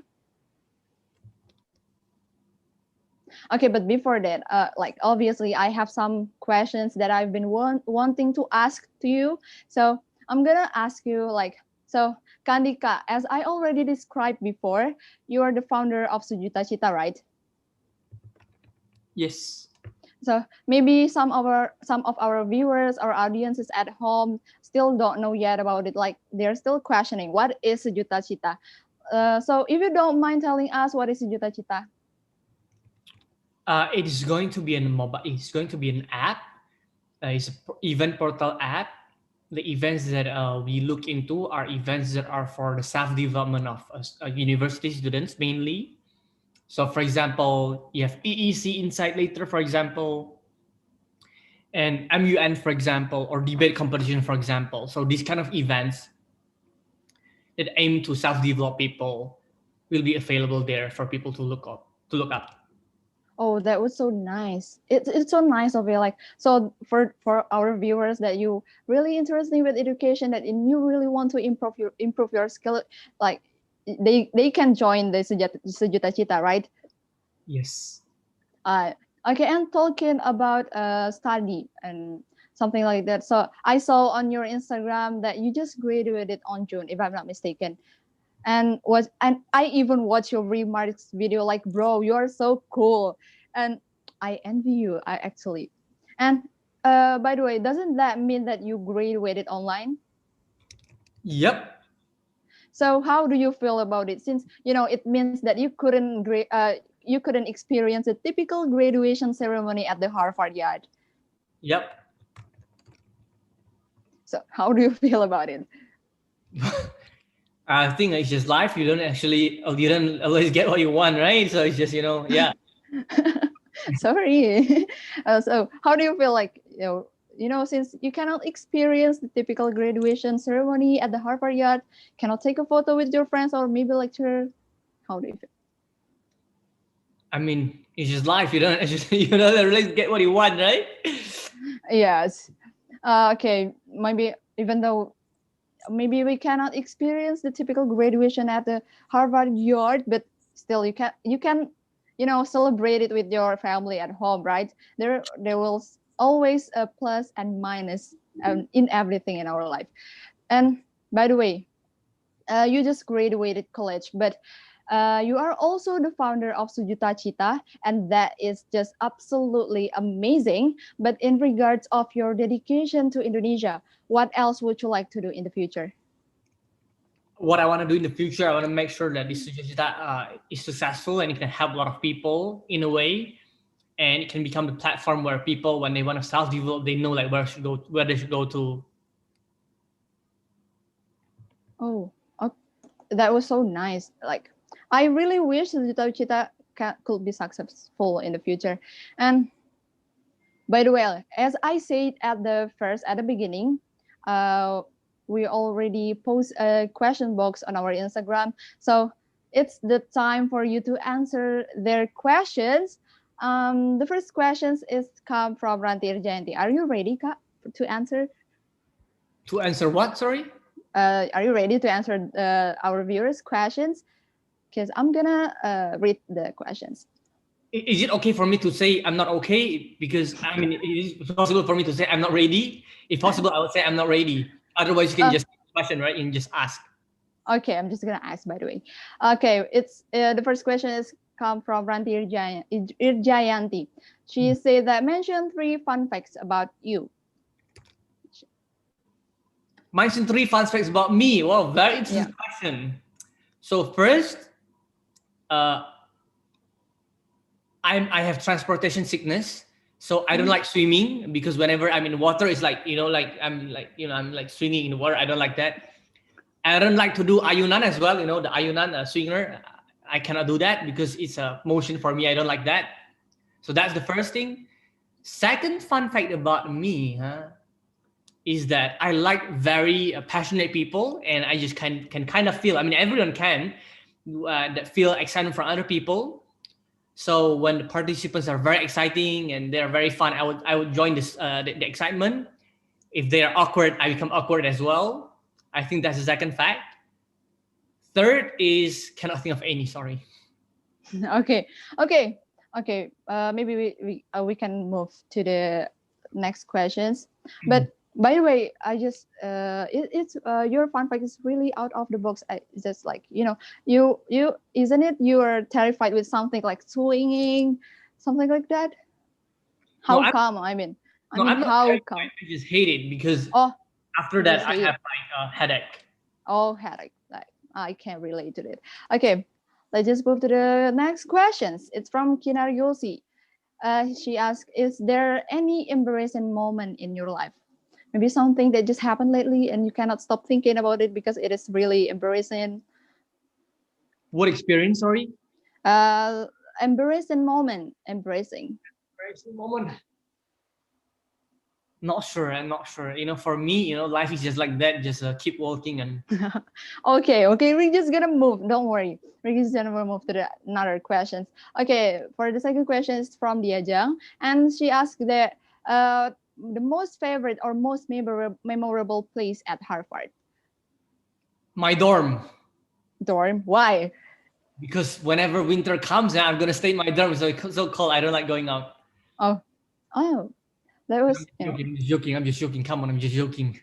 Okay, but before that, like obviously I have some questions that I've been wanting to ask to you. So I'm gonna ask you like, so Kandika, as I already described before, you are the founder of Sujuta Cita, right? Yes. So maybe some of our viewers or audiences at home still don't know yet about it. Like they're still questioning what is Sujuta Cita. So if you don't mind telling us what is Sujuta Cita. It is going to be an mobile. It's going to be an app is a event portal app. The events that we look into are events that are for the self-development of university students mainly. So for example, you have EEC Insight Later, for example, and MUN, for example, or debate competition, for example. So these kind of events that aim to self-develop people will be available there for people to look up. Oh, that was so nice. It's so nice of you. Like, so for our viewers that you really interested with education, that you really want to improve your skill, like they can join the Sejuta Cita, right? Yes. Okay, and talking about study and something like that. So I saw on your Instagram that you just graduated on June, if I'm not mistaken. And I even watched your remarks video, like, bro, you're so cool. And I envy you, I actually. And by the way, doesn't that mean that you graduated online? Yep. So how do you feel about it? Since it means that you couldn't experience a typical graduation ceremony at the Harvard Yard. Yep. So how do you feel about it? I think it's just life. You don't always get what you want, right? So it's just, yeah. Sorry. So how do you feel, like, since you cannot experience the typical graduation ceremony at the Harvard Yard, cannot take a photo with your friends or maybe lecturer, how do you feel? I mean, it's just life. You don't always get what you want, right? Yes. Okay. Maybe even though maybe we cannot experience the typical graduation at the Harvard Yard, but still you can celebrate it with your family at home, right? There will always a plus and minus in everything in our life. And by the way, you just graduated college, but you are also the founder of Sejuta Cita, and that is just absolutely amazing. But in regards of your dedication to Indonesia, what else would you like to do in the future? What I want to do in the future, I want to make sure that this Sejuta Cita is successful and it can help a lot of people in a way, and it can become the platform where people, when they want to self-develop, they know like where they should go to. Oh, that was so nice. Like, I really wish Sejuta Cita could be successful in the future. And by the way, as I said at the beginning, we already post a question box on our Instagram. So it's the time for you to answer their questions. The first questions is come from Rantir Jayanti. Are you ready, Kak, to answer? To answer what? Sorry? Are you ready to answer our viewers' questions? Because I'm gonna read the questions. Is it okay for me to say I'm not okay? Because I mean, it is possible for me to say I'm not ready. If possible, I would say I'm not ready. Otherwise, you can just question, right? You can just ask. Okay, I'm just gonna ask, by the way. Okay, it's the first question is come from Rantir Jayanti. She said that mention 3 fun facts about you. Mention 3 fun facts about me. Wow, very interesting question. So first, I have transportation sickness, so I don't like swimming, because whenever I'm in water, it's like I'm like swimming in the water. I don't like that. I don't like to do ayunan as well. The ayunan swinger. I cannot do that because it's a motion for me. I don't like that. So that's the first thing. Second fun fact about me, is that I like very passionate people, and I just can kind of feel. I mean, everyone can that feel excitement from other people. So when the participants are very exciting and they're very fun, I would join this the excitement. If they are awkward, I become awkward as well. I think that's the second fact. Third is cannot think of any. Sorry. Okay. Maybe we can move to the next questions. But by the way, I just it's your fun fact is really out of the box. It's just like you isn't it? You are terrified with something like swinging, something like that. How come? How come? I just hate it because after that I have like a headache. Oh, headache! Like, I can relate to it. Okay, let's just move to the next questions. It's from Kinar Yosi. she asked, is there any embarrassing moment in your life? Maybe something that just happened lately and you cannot stop thinking about it because it is really embarrassing. What experience? Sorry. Uh, embarrassing moment, embracing. Embarrassing moment. Not sure. I'm not sure. For me, life is just like that. Just keep walking and. Okay, we're just gonna move. Don't worry. We're just gonna move to the another questions. Okay, for the second question is from Diajang, and she asked the most favorite or most memorable place at Harvard. My dorm. Dorm. Why? Because whenever winter comes, I'm gonna stay in my dorm. It's so cold. I don't like going out. Oh, that was. I'm just joking. I'm just joking. Come on, I'm just joking.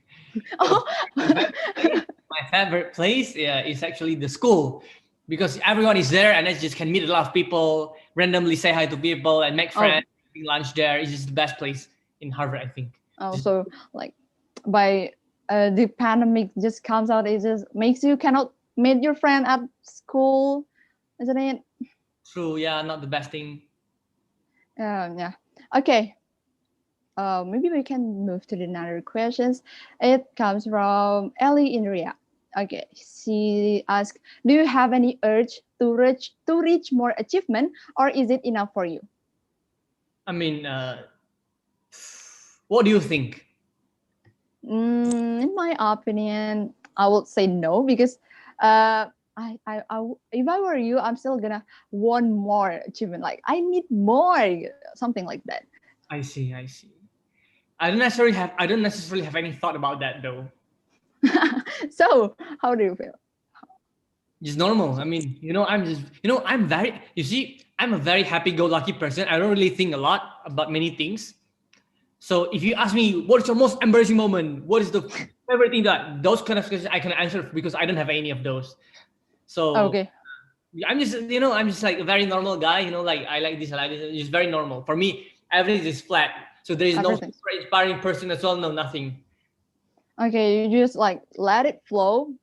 Oh. My favorite place is actually the school, because everyone is there and I just can meet a lot of people, randomly say hi to people and make friends. Having lunch there is just the best place in Harvard, I think. Oh, so like by the pandemic just comes out, it just makes you cannot meet your friend at school, isn't it? True. Yeah, not the best thing. Yeah. Okay. Maybe we can move to the another questions. It comes from Ellie Inria. Okay, she asked, do you have any urge to reach more achievement, or is it enough for you? I mean, what do you think? In my opinion, I would say no, because if I were you, I'm still gonna want more achievement. Like I need more, something like that. I see. I don't necessarily have any thought about that though. So how do you feel? Just normal. I mean, I'm a very happy-go-lucky person. I don't really think a lot about many things. So if you ask me, what is your most embarrassing moment? What is the favorite thing those kind of questions I can answer, because I don't have any of those. So okay. I'm just like a very normal guy, like I like this, It's just very normal. For me, everything is flat. So there is no super inspiring person as well, no, nothing. Okay, you just like let it flow.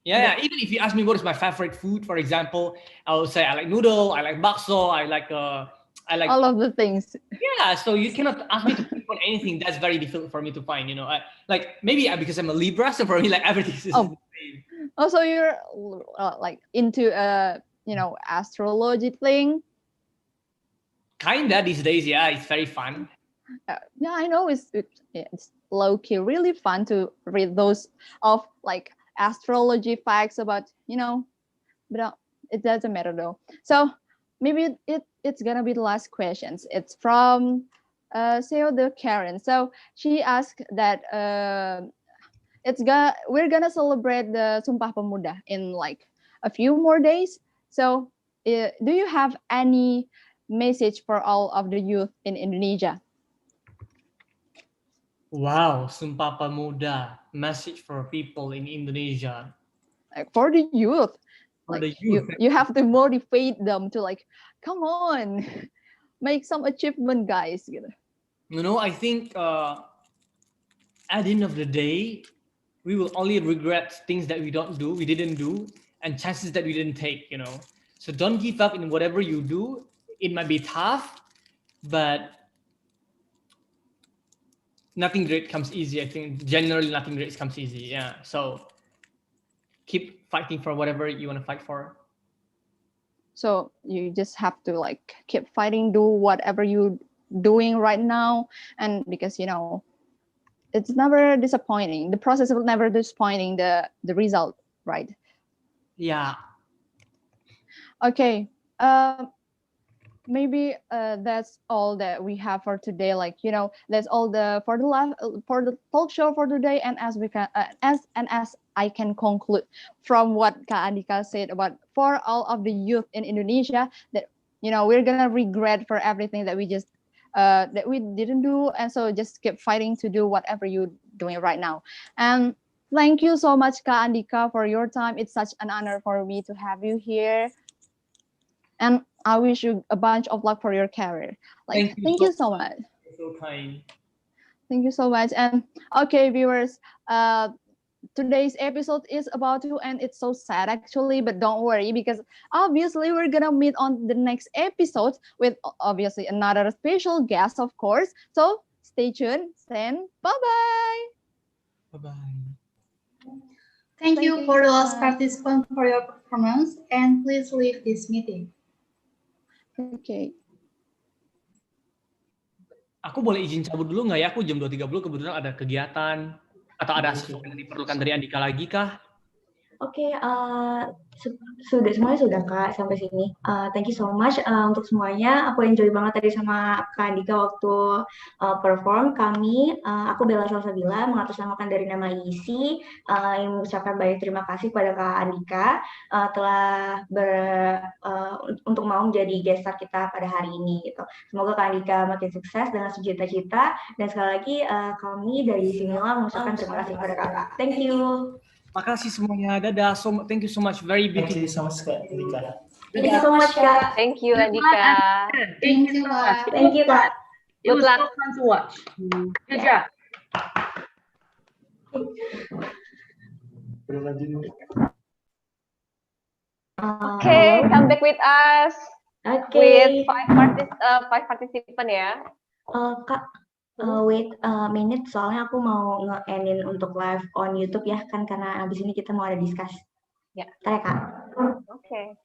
Yeah, even if you ask me what is my favorite food, for example, I would say I like noodle, I like bakso, I like all of the things. Yeah, so you cannot ask me to pick on anything. That's very difficult for me to find. Maybe because I'm a Libra, so for me, like everything is the same. Also, you're like into astrology thing. Kinda these days, yeah, it's very fun. Yeah, I know it's low key, really fun to read those of like astrology facts about but it doesn't matter though. So maybe it's gonna be the last questions. It's from Seo the Karen. So she asked that we're gonna celebrate the Sumpah Pemuda in like a few more days. So do you have any message for all of the youth in Indonesia? Wow, Sumpah Pemuda, message for people in Indonesia. For the youth. For like the youth. you have to motivate them to like, come on, make some achievement, guys. I think at the end of the day, we will only regret things that we didn't do, and chances that we didn't take. So don't give up in whatever you do. It might be tough, but nothing great comes easy. I think generally nothing great comes easy. Yeah. So keep fighting for whatever you want to fight for. So you just have to like keep fighting, do whatever you doing right now, and because it's never disappointing. The process will never disappointing the result, right? Yeah. Okay. Maybe that's all that we have for today. Like that's all for the talk show for today. And as we can as I can conclude from what Kak Andika said about for all of the youth in Indonesia, that we're gonna regret for everything that we just that we didn't do, and so just keep fighting to do whatever you're doing right now. And thank you so much, Kak Andika, for your time. It's such an honor for me to have you here. And I wish you a bunch of luck for your career. Like, thank you so much. You're so kind. Thank you so much. And okay, viewers, today's episode is about to end. It's so sad actually, but don't worry because obviously we're gonna meet on the next episode with obviously another special guest, of course. So stay tuned and bye-bye. Bye-bye. Thank you you for so those much. participants for your performance, and please leave this meeting. Okay. Aku boleh izin cabut dulu nggak ya? Aku jam 2.30 kebetulan ada kegiatan. Atau ada sesuatu yang diperlukan dari Andika lagi kah? Oke, semuanya sudah Kak sampai sini. Thank you so much untuk semuanya. Aku enjoy banget tadi sama Kak Andika waktu perform. Aku Bella Salsabila, mengatasnamakan dari nama IC, ingin mengucapkan banyak terima kasih kepada Kak Andika telah untuk mau menjadi guest star kita pada hari ini. Gitu. Semoga Kak Andika makin sukses dengan cita-cita. Dan sekali lagi kami dari Simila mengucapkan terima kasih kepada Kakak. Thank you. Makasih semuanya. Dadah. Thank you so much. Very beautiful. Thank you so much, Kak Andika. Thank you so much, Kak. Thank you, Andika. Thank you, Kak. Thank you, Kak. It was Good so luck. fun to watch. Good job. Okay, come back with us with Okay. five participant ya. Kak, wait a minute, soalnya aku mau nge-endin untuk live on YouTube ya, kan karena abis ini kita mau ada discuss. Ya. Ntar ya, Kak. Okay.